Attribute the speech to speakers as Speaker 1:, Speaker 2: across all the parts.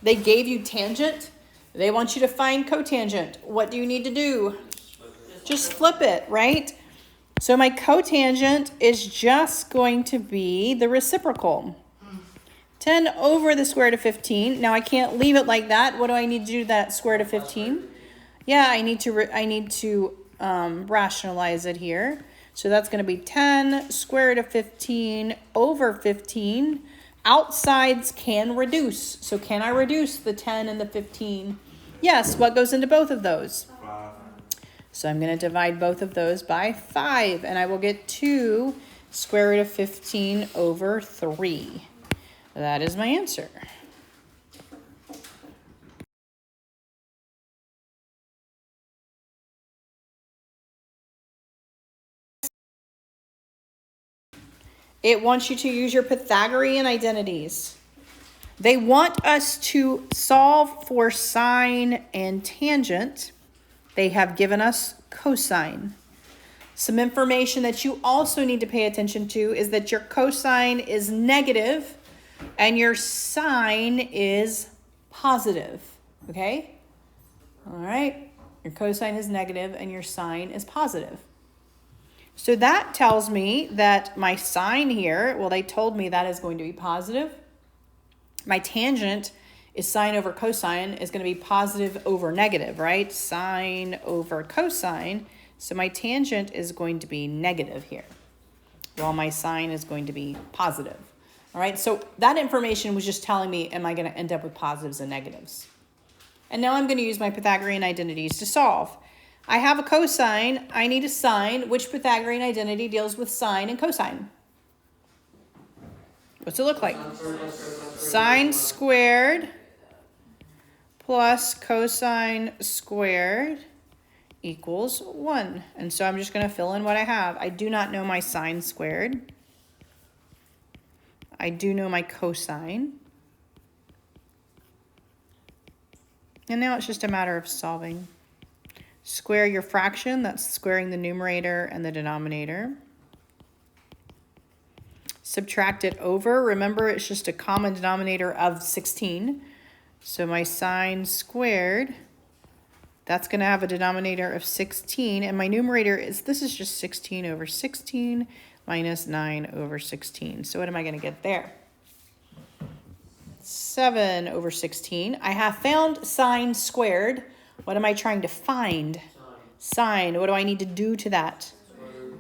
Speaker 1: They gave you tangent. They want you to find cotangent. What do you need to do? Just flip it, right? So my cotangent is just going to be the reciprocal. 10 over the square root of 15. Now I can't leave it like that. What do I need to do to that square root of 15? Yeah, I need to rationalize it here. So that's going to be 10 square root of 15 over 15. Outsides can reduce. So can I reduce the 10 and the 15? Yes. What goes into both of those?
Speaker 2: 5.
Speaker 1: So I'm going to divide both of those by 5. And I will get 2 square root of 15 over 3. That is my answer. It wants you to use your Pythagorean identities. They want us to solve for sine and tangent. They have given us cosine. Some information that you also need to pay attention to is that your cosine is negative and your sine is positive. Okay? All right. Your cosine is negative and your sine is positive. So that tells me that my sine here, well, they told me that is going to be positive. My tangent is sine over cosine is going to be positive over negative, right? Sine over cosine. So my tangent is going to be negative here, while my sine is going to be positive. All right, so that information was just telling me, am I going to end up with positives and negatives? And now I'm going to use my Pythagorean identities to solve. I have a cosine. I need a sine. Which Pythagorean identity deals with sine and cosine? What's it look like? Sine squared plus cosine squared equals 1. And so I'm just going to fill in what I have. I do not know my sine squared. I do know my cosine. And now it's just a matter of solving. Square your fraction, that's squaring the numerator and the denominator. Subtract it over. Remember, it's just a common denominator of 16. So my sine squared, that's going to have a denominator of 16. And my numerator is, this is just 16 over 16 minus 9 over 16. So what am I going to get there? 7 over 16. I have found sine squared. What am I trying to find? Sine. What do I need to do to that?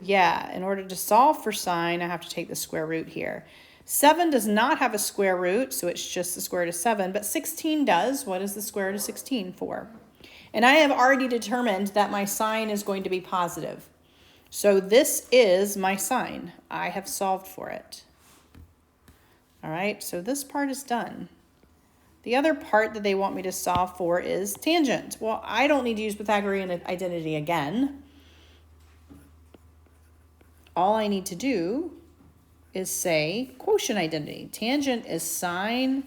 Speaker 1: Yeah, in order to solve for sine, I have to take the square root here. 7 does not have a square root, so it's just the square root of 7. But 16 does. What is the square root of 16 for? And I have already determined that my sine is going to be positive. So this is my sine. I have solved for it. All right, so this part is done. The other part that they want me to solve for is tangent. Well, I don't need to use Pythagorean identity again. All I need to do is say quotient identity. Tangent is sine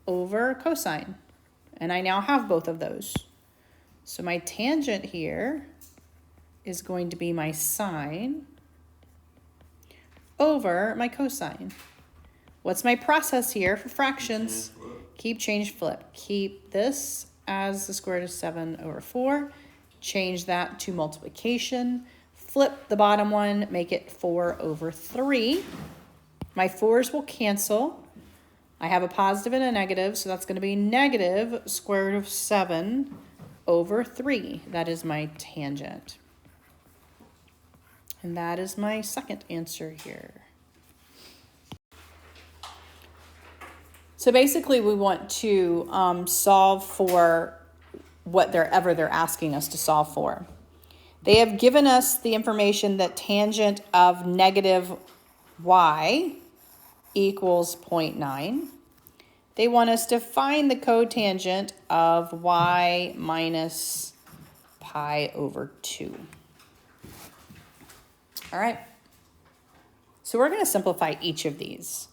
Speaker 1: over cosine. And I now have both of those. So my tangent here is going to be my sine over my cosine. What's my process here for fractions? Keep, change, flip. Keep this as the square root of 7 over 4. Change that to multiplication. Flip the bottom one, make it 4 over 3. My 4's will cancel. I have a positive and a negative, so that's going to be negative square root of 7 over 3. That is my tangent. And that is my second answer here. So basically we want to solve for whatever they're asking us to solve for. They have given us the information that tangent of negative y equals 0.9. They want us to find the cotangent of y minus pi over 2. All right. So we're going to simplify each of these.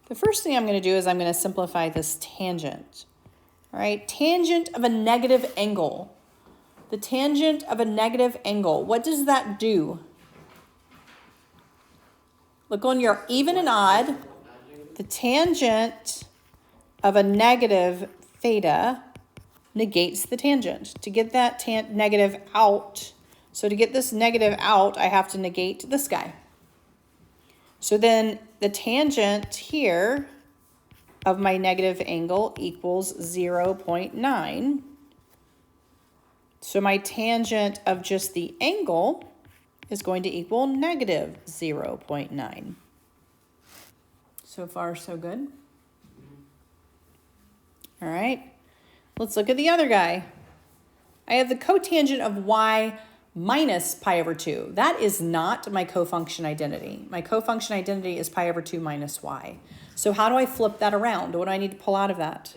Speaker 1: The first thing I'm going to do is I'm going to simplify this tangent. All right, tangent of a negative angle. The tangent of a negative angle, what does that do? Look on your even and odd. The tangent of a negative theta negates the tangent. To get that negative out, so to get this negative out, I have to negate this guy. So then the tangent here of my negative angle equals 0.9. So my tangent of just the angle is going to equal negative 0.9. So far, so good. All right, let's look at the other guy. I have the cotangent of y minus pi over 2. That is not my cofunction identity. My cofunction identity is pi over 2 minus y. So how do I flip that around? What do I need to pull out of that?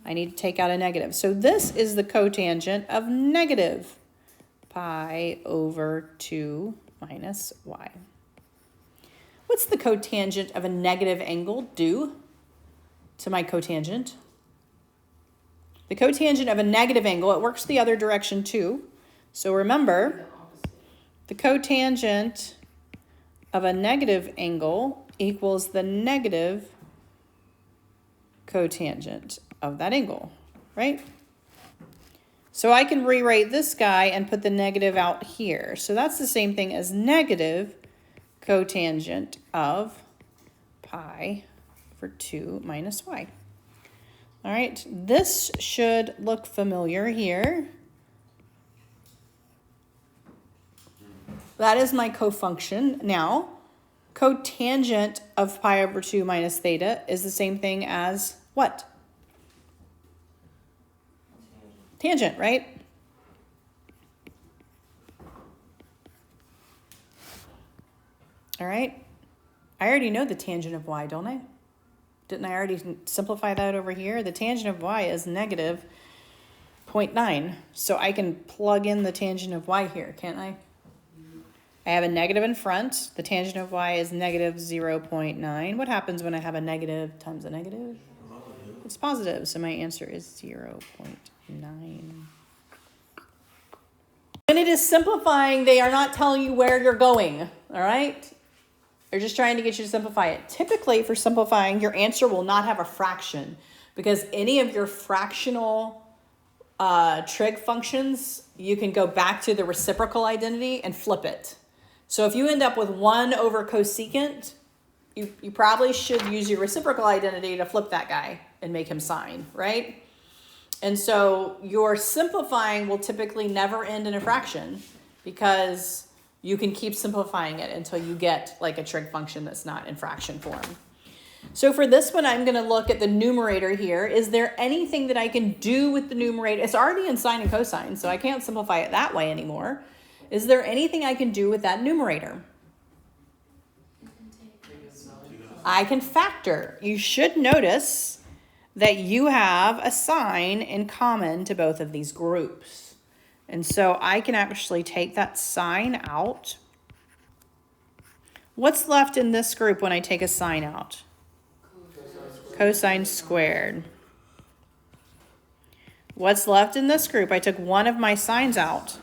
Speaker 1: I need to take out a negative. So this is the cotangent of negative pi over 2 minus y. What's the cotangent of a negative angle do to my cotangent? The cotangent of a negative angle, it works the other direction too. So remember, the cotangent of a negative angle equals the negative cotangent of that angle, right? So I can rewrite this guy and put the negative out here. So that's the same thing as negative cotangent of pi over 2 minus y. All right, this should look familiar here. That is my cofunction. Now, cotangent of pi over 2 minus theta is the same thing as what? Tangent, right? All right. I already know the tangent of y, don't I? Didn't I already simplify that over here? The tangent of y is negative 0.9. So I can plug in the tangent of y here, can't I? I have a negative in front. The tangent of y is negative 0.9. What happens when I have a negative times a negative? It's positive. So my answer is 0.9. When it is simplifying, they are not telling you where you're going, all right? They're just trying to get you to simplify it. Typically, for simplifying, your answer will not have a fraction because any of your fractional trig functions, you can go back to the reciprocal identity and flip it. So if you end up with 1 over cosecant, you probably should use your reciprocal identity to flip that guy and make him sine, right? And so your simplifying will typically never end in a fraction because you can keep simplifying it until you get like a trig function that's not in fraction form. So for this one, I'm going to look at the numerator here. Is there anything that I can do with the numerator? It's already in sine and cosine, so I can't simplify it that way anymore. Is there anything I can do with that numerator? I can factor. You should notice that you have a sign in common to both of these groups. And so I can actually take that sign out. What's left in this group when I take a sign out? Cosine squared. What's left in this group? I took one of my signs out.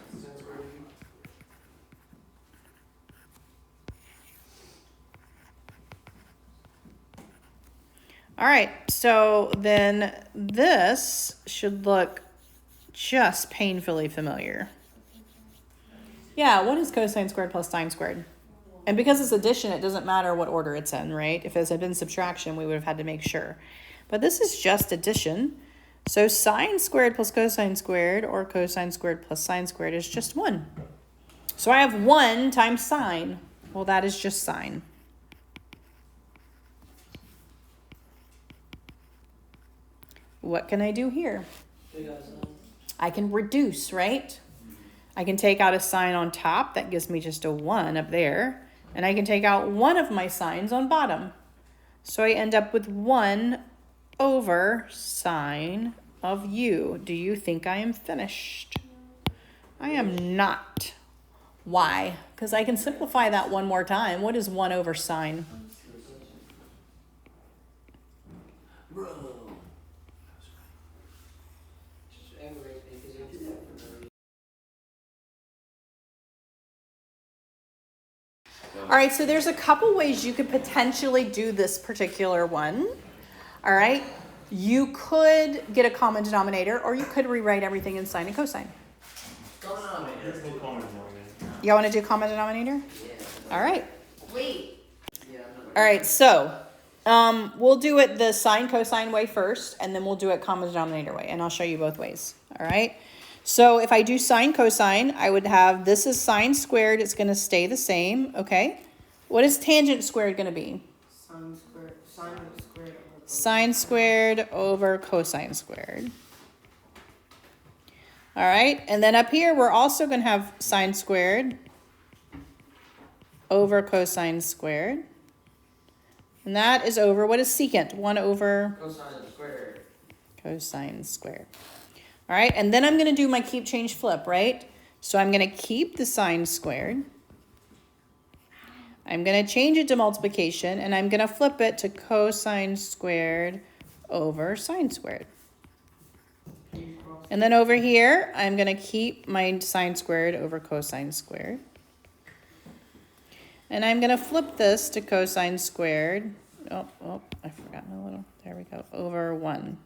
Speaker 1: All right, so then this should look just painfully familiar. Yeah, what is cosine squared plus sine squared? And because it's addition, it doesn't matter what order it's in, right? If it had been subtraction, we would have had to make sure. But this is just addition. So sine squared plus cosine squared or cosine squared plus sine squared is just 1. So I have 1 times sine. Well, that is just sine. What can I do here? I can reduce, right? I can take out a sign on top. That gives me just a 1 up there. And I can take out one of my signs on bottom. So I end up with 1 over sine of u. Do you think I am finished? I am not. Why? Because I can simplify that one more time. What is 1 over sine? All right, so there's a couple ways you could potentially do this particular one. All right, You could get a common denominator, or you could rewrite everything in sine and cosine. Y'all want to do common denominator?
Speaker 2: Yeah.
Speaker 1: All right.
Speaker 2: Wait.
Speaker 1: All right, so we'll do it the sine cosine way first, and then we'll do it common denominator way, and I'll show you both ways. All right. So if I do sine cosine, I would have this is sine squared. It's going to stay the same. Okay. What is tangent squared going to be? Sine squared over cosine squared. All right, and then up here, we're also going to have sine squared over cosine squared. And that is over, what is secant? 1 over
Speaker 2: Cosine squared.
Speaker 1: Cosine squared. All right, and then I'm going to do my keep, change, flip, right? So I'm going to keep the sine squared. I'm going to change it to multiplication, and I'm going to flip it to cosine squared over sine squared. And then over here, I'm going to keep my sine squared over cosine squared. And I'm going to flip this to cosine squared. Oh, I forgot a little. There we go. Over 1.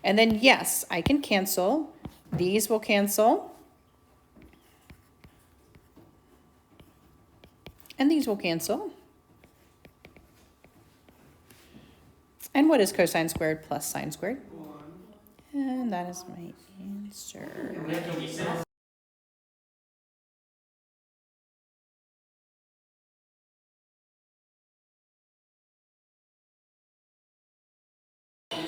Speaker 1: And then, yes, I can cancel. These will cancel. And these will cancel. And what is cosine squared plus sine squared? 1. And that is my answer.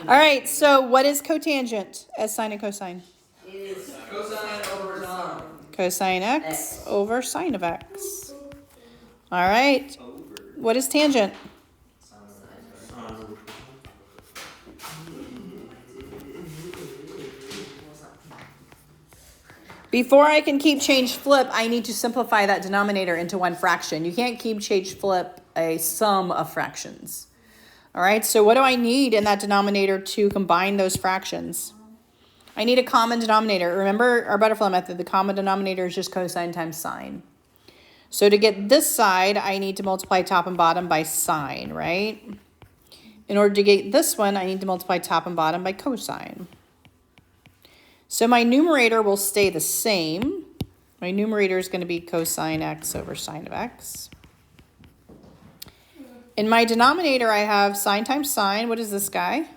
Speaker 1: All right, so what is cotangent as sine and cosine?
Speaker 2: It is cosine over sine.
Speaker 1: Cosine x over sine of x. All right. What is tangent? Before I can keep, change, flip, I need to simplify that denominator into one fraction. You can't keep, change, flip a sum of fractions. All right, so what do I need in that denominator to combine those fractions? I need a common denominator. Remember our butterfly method, the common denominator is just cosine times sine. So to get this side, I need to multiply top and bottom by sine, right? In order to get this one, I need to multiply top and bottom by cosine. So my numerator will stay the same. My numerator is going to be cosine x over sine of x. In my denominator, I have sine times sine. What is this guy?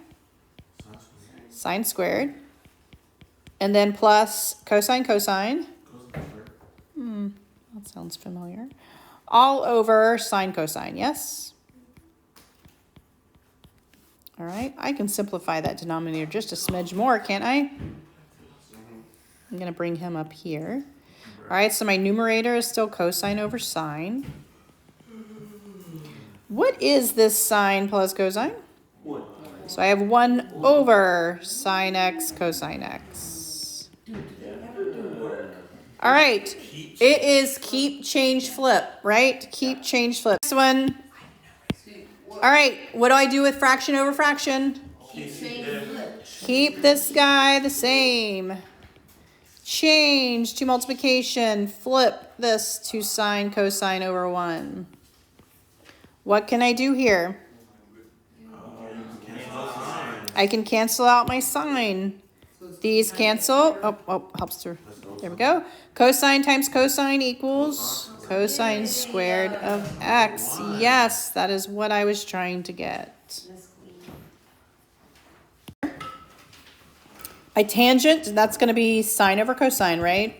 Speaker 1: Sine squared. And then plus cosine cosine. That sounds familiar. All over sine cosine, yes? All right, I can simplify that denominator just a smidge more, can't I? I'm going to bring him up here. All right, so my numerator is still cosine over sine. What is this sine plus cosine?
Speaker 3: 1.
Speaker 1: So I have 1 over sine x cosine x. All right, it is keep, change, flip, right? Keep, change, flip. Next one. All right, what do I do with fraction over fraction? Keep this guy the same. Change to multiplication, flip this to sine cosine over 1. What can I do here? I can cancel out my sine. These cancel. Oh, helps to. There we go. Cosine times cosine equals cosine squared of x. Yes, that is what I was trying to get. My tangent, that's going to be sine over cosine, right?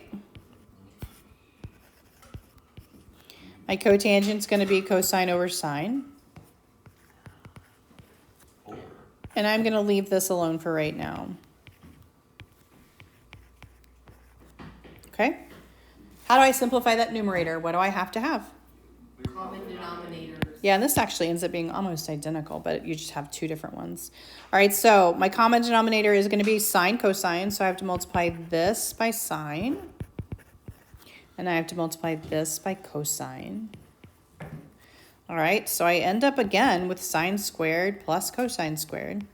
Speaker 1: My cotangent is going to be cosine over sine. And I'm going to leave this alone for right now. Okay? How do I simplify that numerator? What do I have to have?
Speaker 2: Common denominator.
Speaker 1: Yeah, and this actually ends up being almost identical, but you just have 2 different ones. All right, so my common denominator is going to be sine cosine, so I have to multiply this by sine. And I have to multiply this by cosine. All right, so I end up again with sine squared plus cosine squared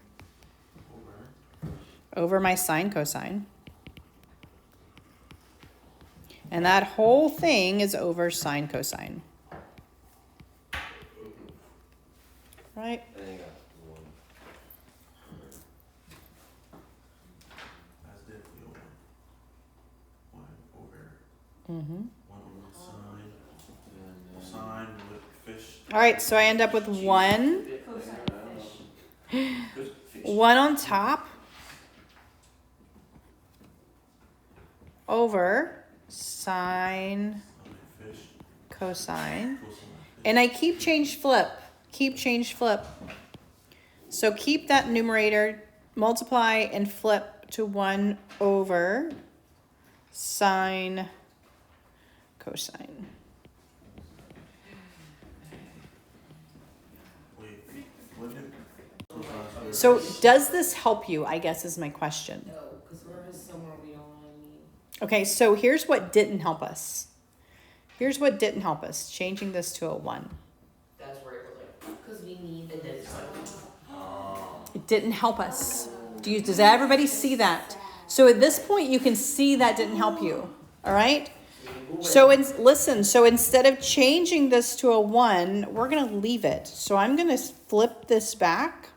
Speaker 1: over my sine cosine. And that whole thing is over sine cosine. Right? Mm-hmm.
Speaker 3: 1 on sine. Sine with fish.
Speaker 1: All right, so I end up with 1.
Speaker 3: Fish.
Speaker 1: 1 on top over sine
Speaker 3: Fish.
Speaker 1: cosine.
Speaker 3: Cosine.
Speaker 1: And I keep change flip. Keep change flip. So keep that numerator, multiply and flip to 1 over sine cosine.
Speaker 3: Wait, what did
Speaker 1: So does this help you, I guess is my question.
Speaker 2: No, because we're just somewhere we don't really need.
Speaker 1: Okay, so here's what didn't help us. Here's what didn't help us, changing this to a 1.
Speaker 2: That's where it was like, because we need the this.
Speaker 1: It didn't help us. Does everybody see that? So at this point, you can see that didn't help you. All right? So listen, so instead of changing this to a 1, we're going to leave it. So I'm going to flip this back.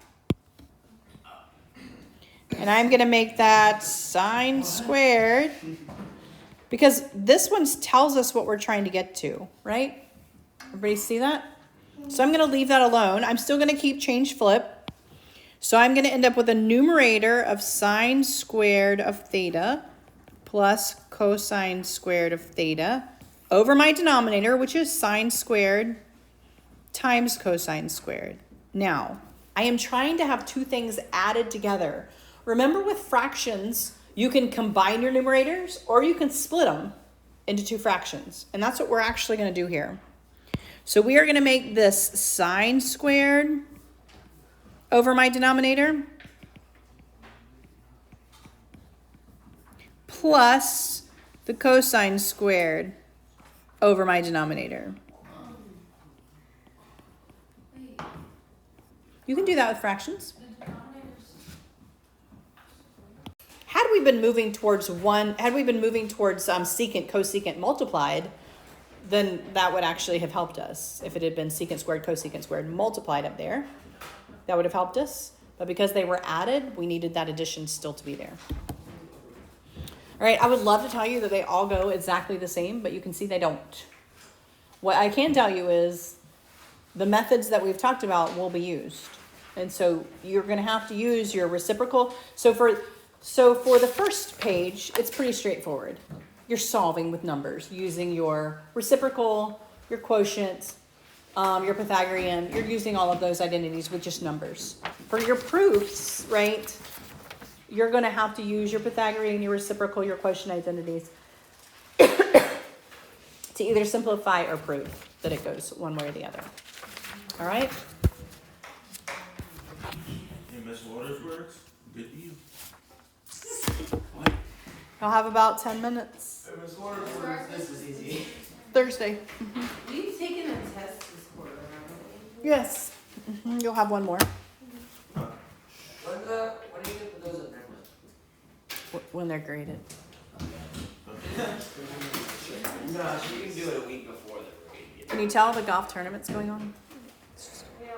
Speaker 1: And I'm going to make that sine squared. Because this one tells us what we're trying to get to, right? Everybody see that? So I'm going to leave that alone. I'm still going to keep change flip. So I'm going to end up with a numerator of sine squared of theta plus cosine squared of theta over my denominator, which is sine squared times cosine squared. Now, I am trying to have two things added together. Remember with fractions, you can combine your numerators or you can split them into two fractions. And that's what we're actually going to do here. So we are going to make this sine squared over my denominator plus the cosine squared over my denominator. You can do that with fractions. Had we been moving towards secant, cosecant multiplied, then that would actually have helped us. If it had been secant squared, cosecant squared multiplied up there, that would have helped us. But because they were added, we needed that addition still to be there. All right, I would love to tell you that they all go exactly the same, but you can see they don't. What I can tell you is the methods that we've talked about will be used. And so you're going to have to use your reciprocal. So for the first page, it's pretty straightforward. You're solving with numbers using your reciprocal, your quotient, your Pythagorean. You're using all of those identities with just numbers. For your proofs, right, you're going to have to use your Pythagorean, your reciprocal, your quotient identities to either simplify or prove that it goes one way or the other. All right?
Speaker 3: Hey, Miss Waters works? Good deal.
Speaker 1: I'll have about 10 minutes.
Speaker 3: Hey, Miss Waters works.
Speaker 2: This is easy.
Speaker 1: Thursday.
Speaker 2: We've taken a test this quarter, haven't we?
Speaker 1: Yes. You'll have one more.
Speaker 2: When do you get those amendments?
Speaker 1: When they're graded.
Speaker 4: No, so you can do it a week before the grade.
Speaker 1: Can you tell the golf tournament's going on?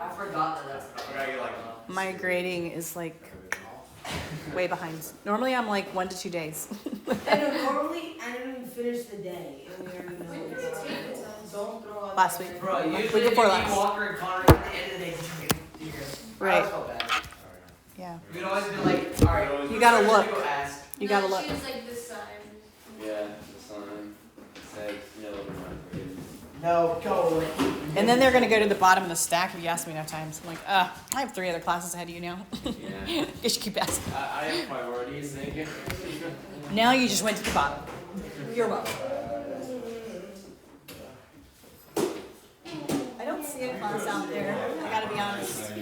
Speaker 2: I forgot that that's.
Speaker 1: My grading is like way behind. Normally I'm like 1 to 2 days.
Speaker 2: I know, normally I didn't even finish the day. And we already know it's don't throw out
Speaker 1: Last
Speaker 2: that
Speaker 1: week.
Speaker 4: Bro,
Speaker 1: Week
Speaker 4: usually
Speaker 1: before
Speaker 4: if you
Speaker 1: last.
Speaker 4: Walker and Connor at the end of the day, you're good.
Speaker 1: Right.
Speaker 4: I felt bad.
Speaker 1: Yeah.
Speaker 4: We'd always be like, alright.
Speaker 1: You gotta look.
Speaker 4: Go ask.
Speaker 1: You gotta look.
Speaker 5: She was like this side.
Speaker 6: Yeah, the sign says no, we're not graded.
Speaker 4: No, go.
Speaker 1: And then they're gonna go to the bottom of the stack if you ask me enough times. I'm like, I have 3 other classes ahead of you now.
Speaker 6: Yeah.
Speaker 1: You should keep asking.
Speaker 6: I have priorities, thank you.
Speaker 1: Now you just went to the bottom. You're welcome. I don't see a class out there. I gotta be honest.